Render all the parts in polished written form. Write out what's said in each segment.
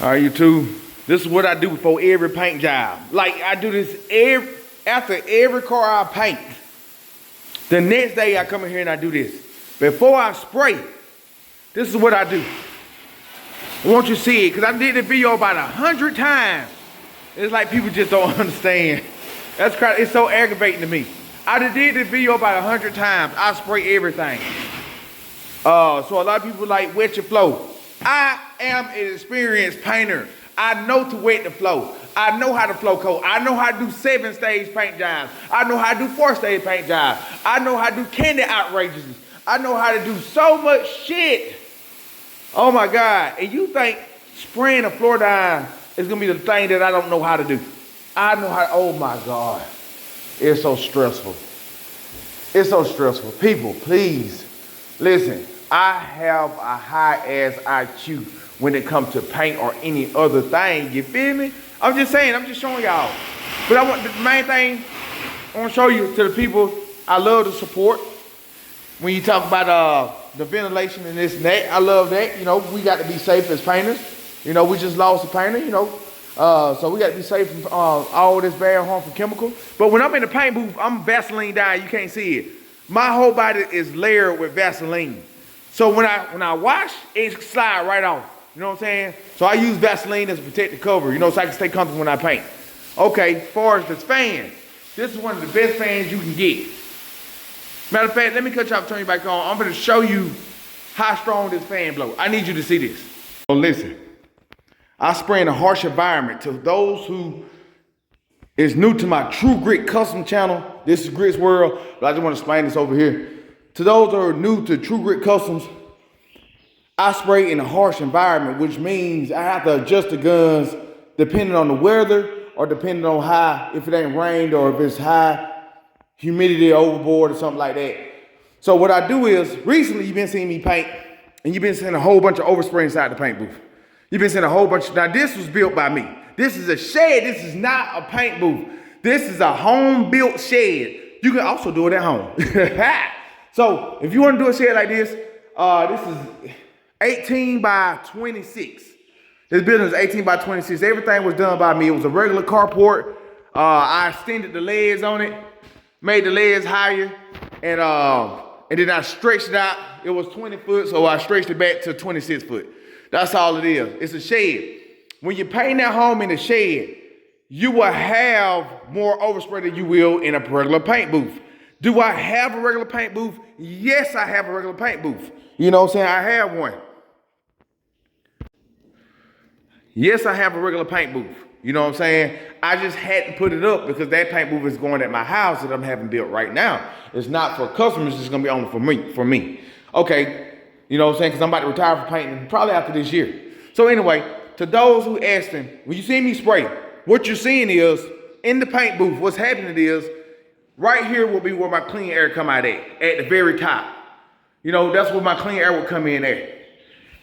All right, you two. This is what I do before every paint job. Like I do this after every car I paint. The next day I come in here and I do this. Before I spray, this is what I do. I want you to see it, because I did the video about 100 times. It's like people just don't understand. That's crazy. It's so aggravating to me. I did this video about 100 times. I spray everything. So a lot of people like wet your flow. I am an experienced painter. I know to wet the flow. I know how to flow coat. I know how to do 7-stage paint jobs. I know how to do 4-stage paint jobs. I know how to do candy outrages. I know how to do so much shit. Oh my God. And you think spraying a floor down is gonna be the thing that I don't know how to do. I know how, oh my God. It's so stressful. It's so stressful. People, please, listen. I have a high-ass IQ when it comes to paint or any other thing, you feel me? I'm just saying, I'm just showing y'all. But I want the main thing I want to show you to the people I love the support. When you talk about the ventilation and this and that, I love that. You know, we got to be safe as painters. You know, we just lost a painter, you know. So we got to be safe from all this bad harmful chemical. But when I'm in the paint booth, I'm Vaseline down, you can't see it. My whole body is layered with Vaseline. So when I wash, it slide right off. You know what I'm saying? So I use Vaseline as a protective cover, you know, so I can stay comfortable when I paint. Okay, as far as this fan, this is one of the best fans you can get. Matter of fact, let me cut you off, turn you back on. I'm gonna show you how strong this fan blows. I need you to see this. So listen, I spray in a harsh environment. To those who is new to my True Grit custom channel, this is Grit's World, but I just want to explain this over here. To those who are new to True Grit Customs, I spray in a harsh environment, which means I have to adjust the guns depending on the weather or depending on how, if it ain't rained or if it's high humidity overboard or something like that. So what I do is, recently you've been seeing me paint and you've been seeing a whole bunch of overspray inside the paint booth. You've been seeing a whole bunch, now this was built by me. This is a shed, this is not a paint booth. This is a home-built shed. You can also do it at home. So if you want to do a shed like this, this is 18 by 26. This building is 18 by 26. Everything was done by me. It was a regular carport. I extended the legs on it, made the legs higher, and then I stretched it out. It was 20 foot, so I stretched it back to 26 foot. That's all it is. It's a shed. When you paint that home in a shed, you will have more overspray than you will in a regular paint booth. Do I have a regular paint booth? Yes, I have a regular paint booth. You know what I'm saying? I have one. Yes, I have a regular paint booth. You know what I'm saying? I just hadn't put it up because that paint booth is going at my house that I'm having built right now. It's not for customers, it's gonna be only for me. Okay, you know what I'm saying? Because I'm about to retire from painting probably after this year. So anyway, to those who asking, when you see me spray, what you're seeing is, in the paint booth, what's happening is, right here will be where my clean air come out at the very top. You know, that's where my clean air will come in at.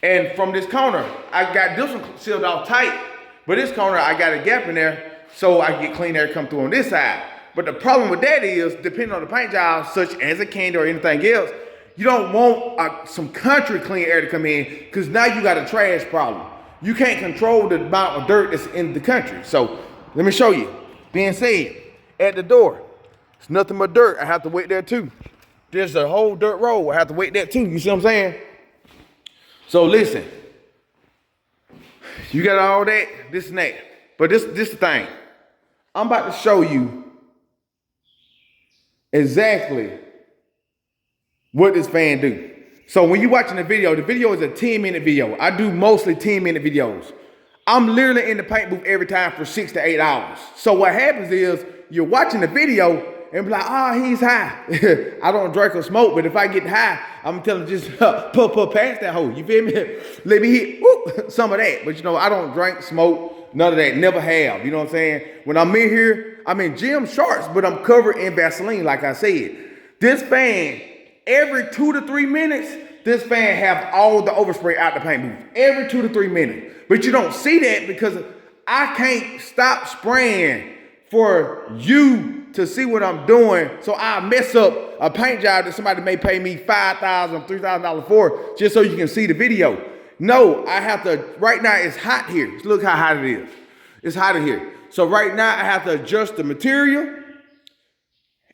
And from this corner, I got this one sealed off tight, but this corner, I got a gap in there so I can get clean air come through on this side. But the problem with that is, depending on the paint job, such as a candy or anything else, you don't want some country clean air to come in, because now you got a trash problem. You can't control the amount of dirt that's in the country. So let me show you. Being said, at the door, it's nothing but dirt. I have to wait there too. There's a whole dirt road. I have to wait there too. You see what I'm saying? So listen, you got all that, this and that. But this the thing. I'm about to show you exactly what this fan do. So when you're watching the video is a 10-minute video. I do mostly 10-minute videos. I'm literally in the paint booth every time for 6 to 8 hours. So what happens is, you're watching the video and be like, oh, he's high. I don't drink or smoke, but if I get high, I'm telling him just pull past that hole. You feel me? Let me hit some of that. But you know, I don't drink, smoke, none of that. Never have. You know what I'm saying? When I'm in here, I'm in gym shorts, but I'm covered in Vaseline, like I said. This fan, every 2 to 3 minutes, this fan have all the overspray out the paint booth. Every 2 to 3 minutes. But you don't see that because I can't stop spraying for you to see what I'm doing, so I mess up a paint job that somebody may pay me $5,000, $3,000 for, just so you can see the video. No, I have to, right now it's hot here. Look how hot it is. It's hot in here. So right now I have to adjust the material.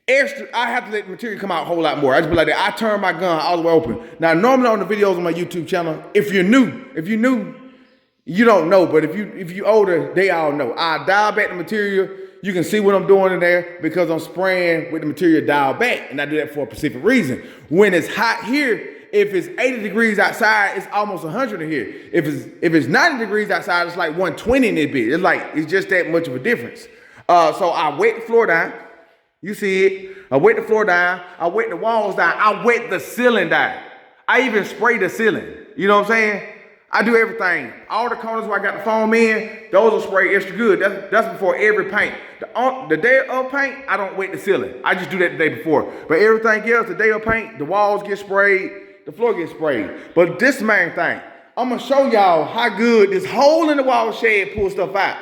I have to let the material come out a whole lot more. I just be like that. I turn my gun all the way open. Now, normally on the videos on my YouTube channel, if you're new, you don't know. But if you older, they all know. I dial back the material. You can see what I'm doing in there because I'm spraying with the material dialed back. And I do that for a specific reason. When it's hot here, if it's 80 degrees outside, it's almost 100 in here. If it's 90 degrees outside, it's like 120 in this bitch. It's just that much of a difference. So I wet the floor down. You see it. I wet the floor down. I wet the walls down. I wet the ceiling down. I even spray the ceiling. You know what I'm saying? I do everything. All the corners where I got the foam in, those are sprayed extra good. That's before every paint. The day of paint, I don't wet the ceiling. I just do that the day before. But everything else, the day of paint, the walls get sprayed, the floor gets sprayed. But this main thing, I'm gonna show y'all how good this hole in the wall shed pulls stuff out.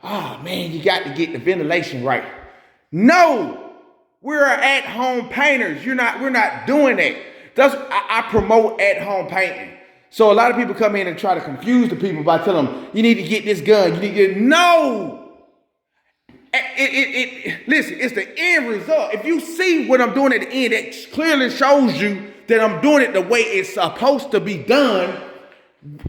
Oh man, you got to get the ventilation right. No, we're at-home painters. We're not doing that. I promote at-home painting. So a lot of people come in and try to confuse the people by telling them, you need to get this gun. You need to get, no. Listen, it's the end result. If you see what I'm doing at the end, that clearly shows you that I'm doing it the way it's supposed to be done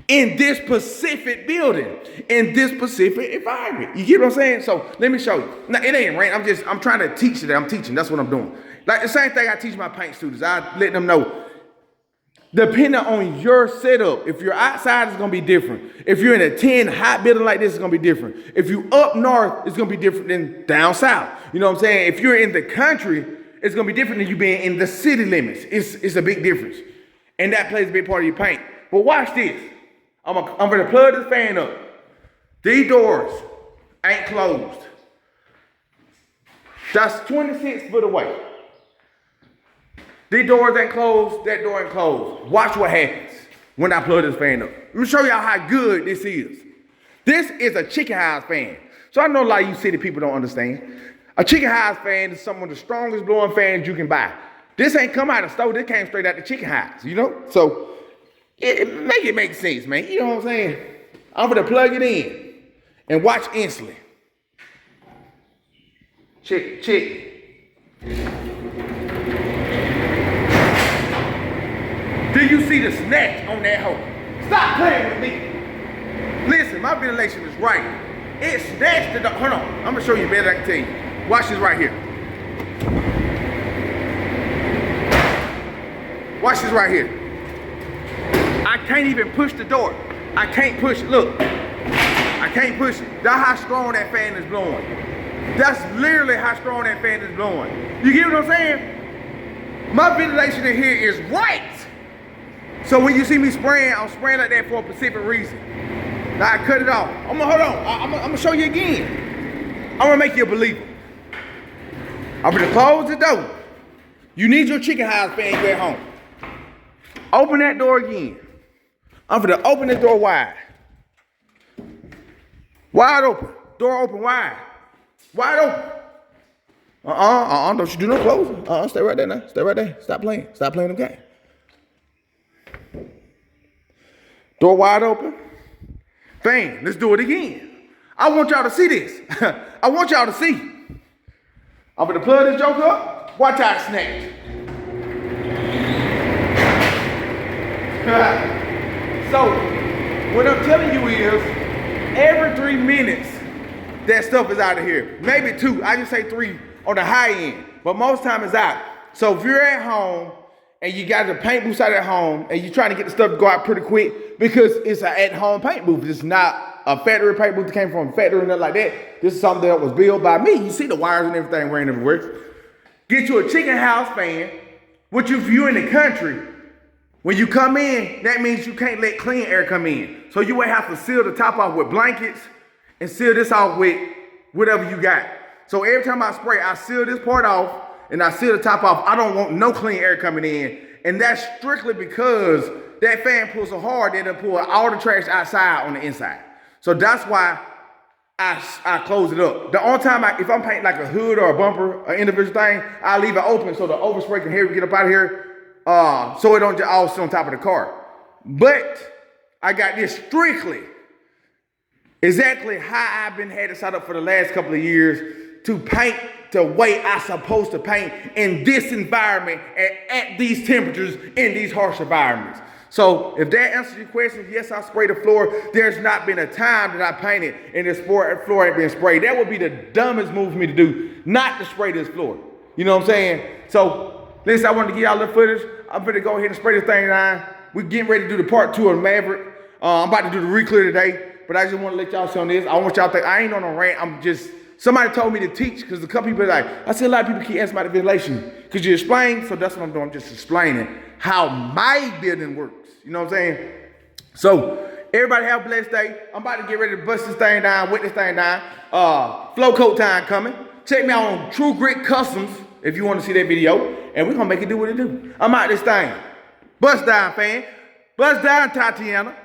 in this specific building, in this specific environment. You get what I'm saying? So let me show you. Now, it ain't rain. I'm trying to teach you that I'm teaching. That's what I'm doing. Like the same thing I teach my paint students. I let them know, depending on your setup, if you're outside, it's gonna be different. If you're in a 10 hot building like this, it's gonna be different. If you up north, it's gonna be different than down south. You know what I'm saying? If you're in the country, it's gonna be different than you being in the city limits. It's a big difference. And that plays a big part of your paint. But watch this. I'm gonna plug this fan up. These doors ain't closed. That's 26 foot away. These doors ain't closed, that door ain't closed. Watch what happens when I plug this fan up. Let me show y'all how good this is. This is a chicken house fan. So I know a lot of you city people don't understand. A chicken house fan is some of the strongest blowing fans you can buy. This ain't come out of the store, this came straight out the chicken house, you know? So it makes sense, man. You know what I'm saying? I'm gonna plug it in and watch instantly. Check. Do you see the snatch on that hole? Stop playing with me. Listen, my ventilation is right. It snatched the door. Hold on, I'm gonna show you better than I can tell you. Watch this right here. Watch this right here. I can't even push the door. I can't push it, look. I can't push it. That's how strong that fan is blowing. That's literally how strong that fan is blowing. You get what I'm saying? My ventilation in here is right. So when you see me spraying, I'm spraying like that for a specific reason. Now I cut it off. Hold on. I'm gonna show you again. I'm gonna make you a believer. I'm gonna close the door. You need your chicken house fan you at home. Open that door again. I'm gonna open the door wide. Wide open. Door open wide. Wide open. Don't you do no closing. Stay right there now. Stay right there. Stop playing. Stop playing the game. Door wide open. Fan, let's do it again. I want y'all to see this. I want y'all to see. I'm gonna plug this joke up. Watch how it snaps. So, what I'm telling you is, every 3 minutes, that stuff is out of here. Maybe 2, I just say 3 on the high end, but most time it's out. So if you're at home and you got the paint booth out at home and you're trying to get the stuff to go out pretty quick because it's an at-home paint booth. It's not a factory paint booth that came from a factory or nothing like that. This is something that was built by me. You see the wires and everything running everywhere. Get you a chicken house fan, which if you're in the country, when you come in, that means you can't let clean air come in. So you would have to seal the top off with blankets and seal this off with whatever you got. So every time I spray, I seal this part off and I seal the top off. I don't want no clean air coming in. And that's strictly because that fan pulls so hard that it'll pull all the trash outside on the inside. So that's why I close it up. The only time, if I'm painting like a hood or a bumper, an individual thing, I leave it open so the overspray can get up out of here. So it don't just all sit on top of the car. But I got this strictly exactly how I've been had it set up for the last couple of years to paint the way I supposed to paint in this environment at these temperatures in these harsh environments. So if that answers your question, yes, I spray the floor. There's not been a time that I painted and this floor ain't been sprayed. That would be the dumbest move for me to do, not to spray this floor. You know what I'm saying? So listen, I wanted to give y'all a little footage. I'm going to go ahead and spray this thing down. We're getting ready to do the part 2 of Maverick. I'm about to do the re-clear today. But I just want to let y'all see on this. I want y'all to think, I ain't on a rant. I'm just, somebody told me to teach because a couple people are like, I see a lot of people keep asking about the ventilation. Could you explain? So that's what I'm doing. I'm just explaining how my building works. You know what I'm saying? So everybody have a blessed day. I'm about to get ready to bust this thing down, wet this thing down. Flow coat time coming. Check me out on True Grit Customs if you want to see that video. And we're going to make it do what it do. I'm out this thing. Bust down, fan. Bust down, Tatiana.